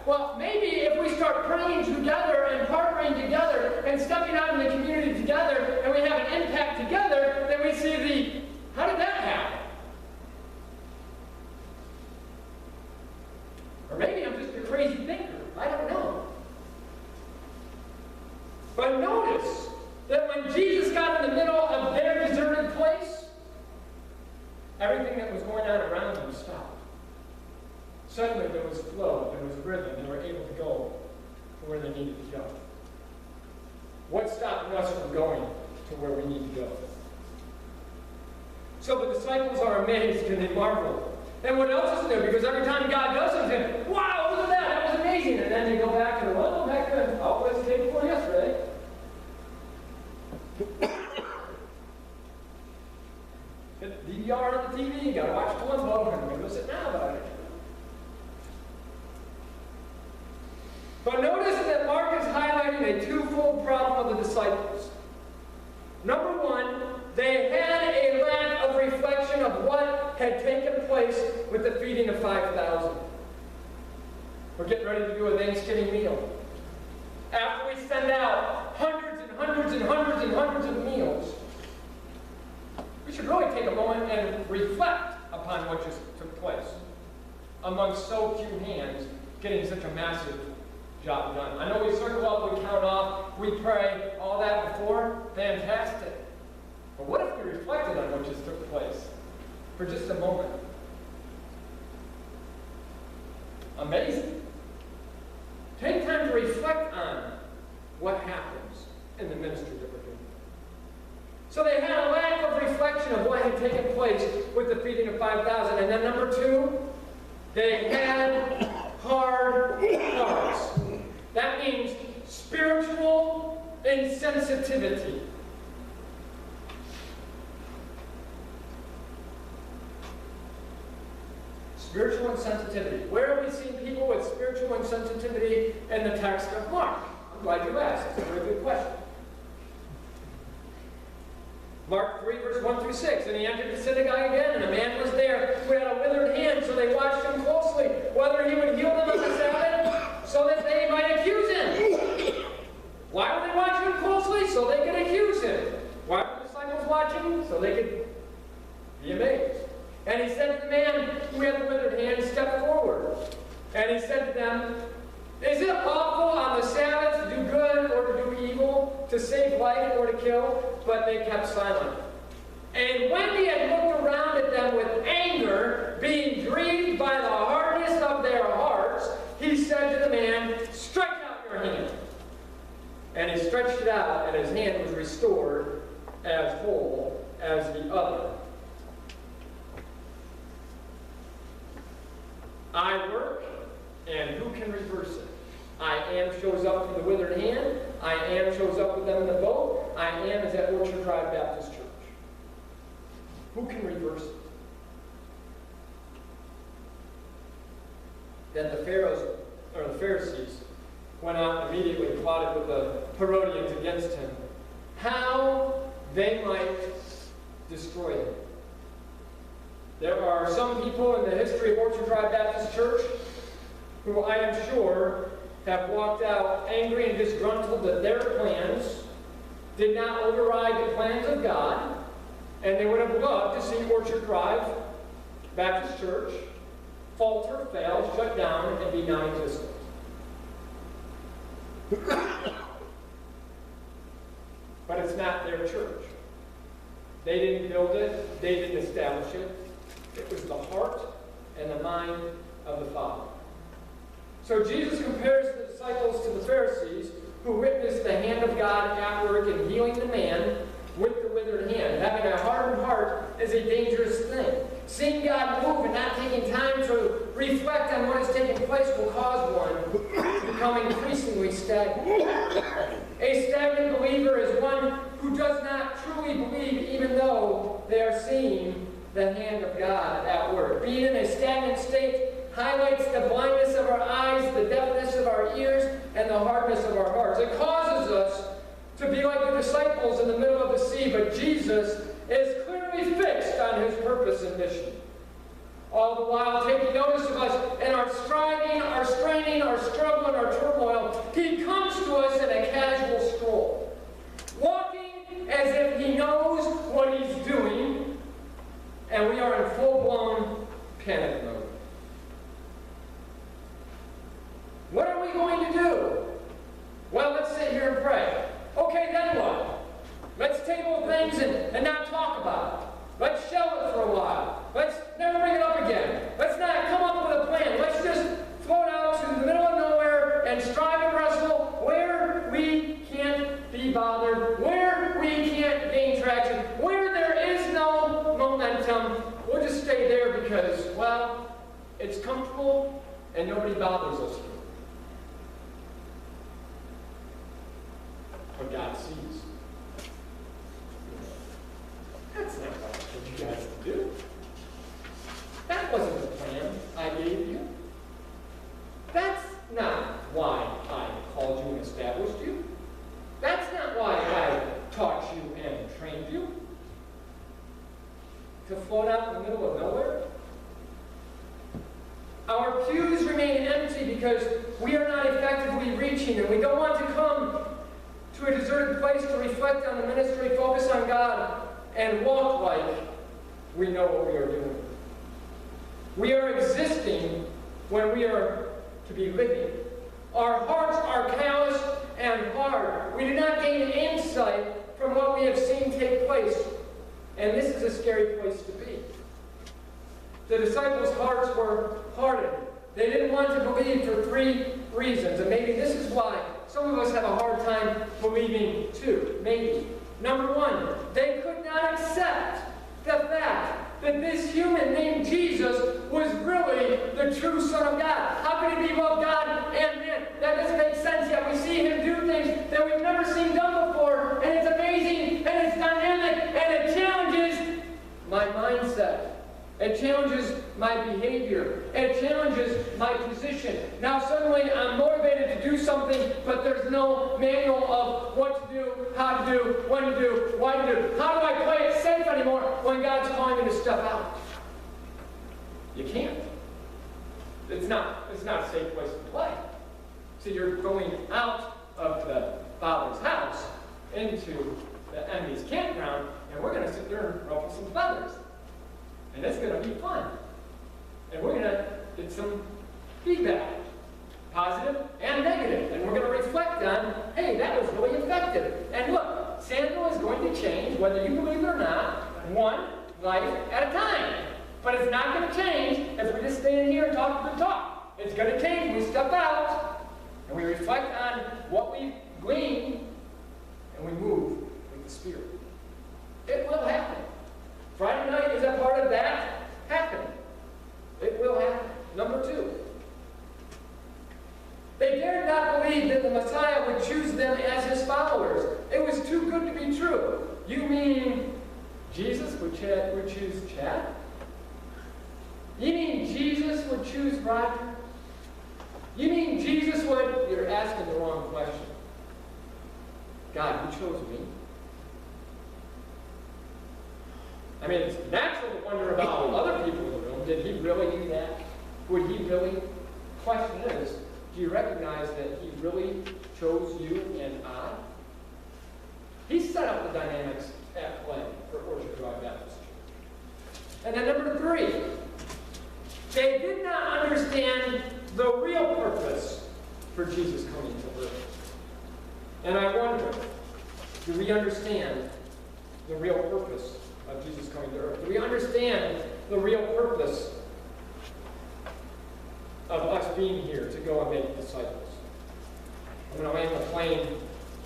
Well, maybe if we start praying together and partnering together and stepping out in the community together and we have an impact together, then we see how did that happen? Or maybe I'm just a crazy thinker. I don't know. But notice that when Jesus got in the middle of their deserted place, everything that was going on around them stopped. Suddenly there was flow, there was rhythm, they were able to go to where they needed to go. What stopped us from going to where we need to go? So the disciples are amazed and they marvel. And what else is there? Because every time God does something, wow, look at that, that was amazing. And then they go back and, well, back then, oh, let's take it for yesterday. DVR on the TV, you gotta watch Columbo, and we're gonna sit now about it. But notice that Mark is highlighting a twofold problem of the disciples. Number one, they had a lack of reflection of what had taken place with the feeding of 5,000. We're getting ready to do a Thanksgiving meal. After we send out hundreds and hundreds and hundreds and hundreds of meals, we should really take a moment and reflect upon what just took place amongst so few hands getting such a massive job done. I know we circle up, we count off, we pray, all that before, fantastic. But what if we reflected on what just took place for just a moment? Amazing. Take time to reflect on what happens in the ministry that we're doing. So they had a lack of reflection of what had taken place with the feeding of 5,000. And then number two, they had hard hearts. That means spiritual insensitivity. Spiritual insensitivity. Where have we seen people with spiritual insensitivity in the text of Mark? I'm glad you asked. It's a very good question. Mark 3, verse 1 through 6. And he entered the synagogue again, and a man was there who had a withered hand, so they watched him closely, whether he would heal them on the Sabbath, so that they might accuse him. Why were they watching him closely? So they could accuse him. Why were the disciples watching him? So they could be amazed. And he said to the man who had the withered hand, step forward. And he said to them, is it lawful on the Sabbath to do good or to do evil, to save life or to kill? But they kept silent. And when he had looked around at them with anger, being grieved by the hardness of their hearts, he said to the man, stretch out your hand. And he stretched it out, and his hand was restored as whole as the other. I work, and who can reverse it? I am shows up from the withered hand. I am shows up with them in the boat. I am is at Orchard Drive Baptist Church. Who can reverse it? Then the Pharisees went out and immediately plotted with the Herodians against him, how they might destroy him. There are some people in the history of Orchard Drive Baptist Church who I am sure have walked out angry and disgruntled that their plans did not override the plans of God, and they would have loved to see Orchard Drive Baptist Church falter, fail, shut down, and be non-existent. But it's not their church. They didn't build it. They didn't establish it. It was the heart and the mind of the Father. So Jesus compares the disciples to the Pharisees who witnessed the hand of God at work in healing the man with the withered hand. Having a hardened heart is a dangerous thing. Seeing God move and not taking time to reflect on what has taken place will cause one to become increasingly stagnant. A stagnant believer is one who does not truly believe even though they are seeing the hand of God at work. Being in a stagnant state highlights the blindness of our eyes, the deafness of our ears, and the hardness of our hearts. It causes us to be like the disciples in the middle of the sea, but Jesus is clearly fixed on his purpose and mission. all the while taking notice of us and our striving, our straining, our struggle, and our turmoil. He comes to us in a casual stroll, walking as if he knows what he's doing, and we are in full-blown panic mode. What are we going to do? Well, let's sit here and pray. Okay, then what? Let's table things and not talk about it. Let's shelve it for a while. Let's never bring it up again. Let's not come up with a plan. Let's just float out to the middle of nowhere and strive and wrestle where we can't be bothered, where we can't gain traction, where there is no momentum. We'll just stay there because, well, it's comfortable and nobody bothers us here. What God sees. That's not what you guys do. That wasn't the plan I gave you. That's not why I called you and established you. That's not why I taught you and trained you. To float out in the middle of nowhere? Our pews remain empty because we are not effectively reaching, and we don't want to come to a deserted place to reflect on the ministry, focus on God, and walk like we know what we are doing. We are existing when we are to be living. Our hearts are callous and hard. We do not gain insight from what we have seen take place. And this is a scary place to be. The disciples' hearts were hardened. They didn't want to believe for 3 reasons. And maybe this is why some of us have a hard time believing too. Maybe. Number 1, they could not accept the fact that this human named Jesus was really the true Son of God. How could he be both God and man? That doesn't make sense, yet we see him do things that we've never seen done before, and it's amazing, and it's dynamic, and it challenges my mindset. It challenges my behavior. It challenges my position. Now suddenly I'm motivated to do something, but there's no manual of what to do, how to do, when to do, why to do. How do I play it safe anymore when God's calling me to step out? You can't. It's not a safe place to play. So you're going out of the Father's house into the enemy's campground, and we're going to sit there and ruffle some feathers. And it's going to be fun. And we're going to get some feedback, positive and negative. And we're going to reflect on, hey, that was really effective. And look, Samuel is going to change, whether you believe it or not, one life at a time. But it's not going to change if we just stand here and talk a good talk. It's going to change when we step out and we reflect on what we've gleaned and we move with the Spirit. It will happen. Friday night, is that part of that? Happen. It will happen. Number 2. They dared not believe that the Messiah would choose them as his followers. It was too good to be true. You mean Jesus would choose Chad? You mean Jesus would choose Roger? You mean Jesus would... You're asking the wrong question. God, who chose me? I mean, it's natural to wonder about other people in the room. Did he really do that? Would he really? Question is, do you recognize that he really chose you and I? He set up the dynamics at play for Orchard Drive Baptist Church. And then number 3, they did not understand the real purpose for Jesus coming to earth. And I wonder, do we understand the real purpose of Jesus coming to earth? Do we understand the real purpose of us being here to go and make disciples? I'm going to land the plane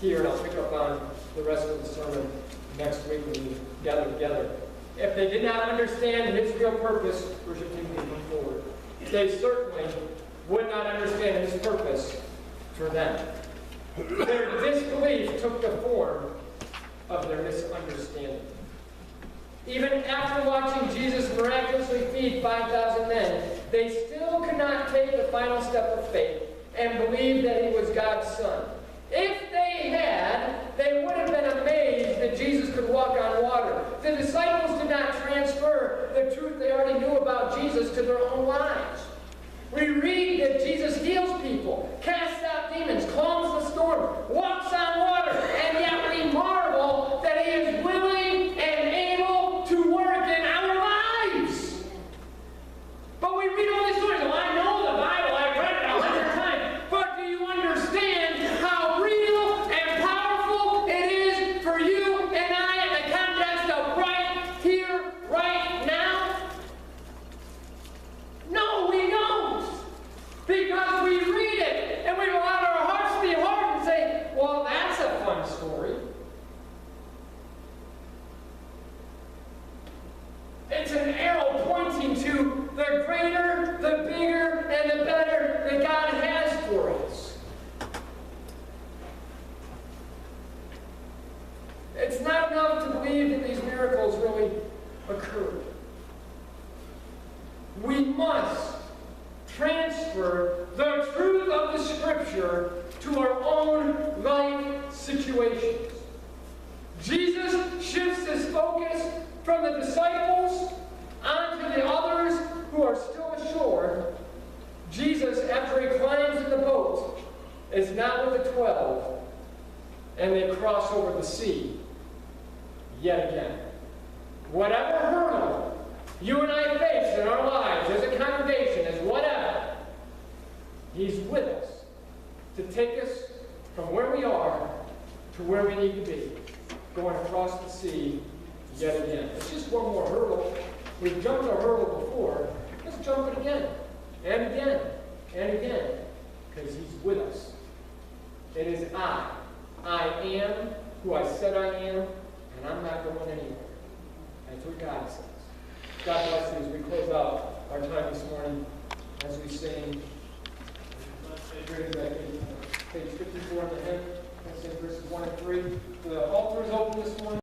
here, and I'll pick up on the rest of the sermon next week when we gather together. If they did not understand his real purpose, worship team can come forward. They certainly would not understand his purpose for them. Their disbelief took the form of their misunderstanding. Even after watching Jesus miraculously feed 5,000 men, they still could not take the final step of faith and believe that he was God's Son. If they had, they would have been amazed that Jesus could walk on water. The disciples did not transfer transfer the truth they already knew about Jesus to their own lives. We read that Jesus heals people, casts out demons, calms the storm, walks on water, and yet we marvel that he is willing and able to work in our lives. But we read all these stories. Well, I know the Bible, I've read it 100 times, but do you understand how real and powerful it is for you and I in the context of right here, right now? No, we don't. Because we read it and we allow our hearts to be hard and say, well, that's a fun story. It's an arrow pointing to the greater, the bigger, and the better that God has for us. It's not enough to believe that these miracles really occurred. We must transfer the truth of the Scripture to our own life situations. Jesus shifts his focus from the disciples onto the others who are still ashore. Jesus, after he climbs in the boat, is not with the 12, and they cross over the sea yet again. Whatever hurdle you and I face in our lives as a congregation, as whatever, he's with us to take us from where we are to where we need to be, going across the sea yet again. It's just one more hurdle. We've jumped a hurdle before. Let's jump it again, and again, and again, because he's with us. It is I am who I said I am, and I'm not going anywhere. That's what God says. God bless you as we close out our time this morning, as we sing. Page 54 in the hymn, verses 1 and 3. The altar is open this morning.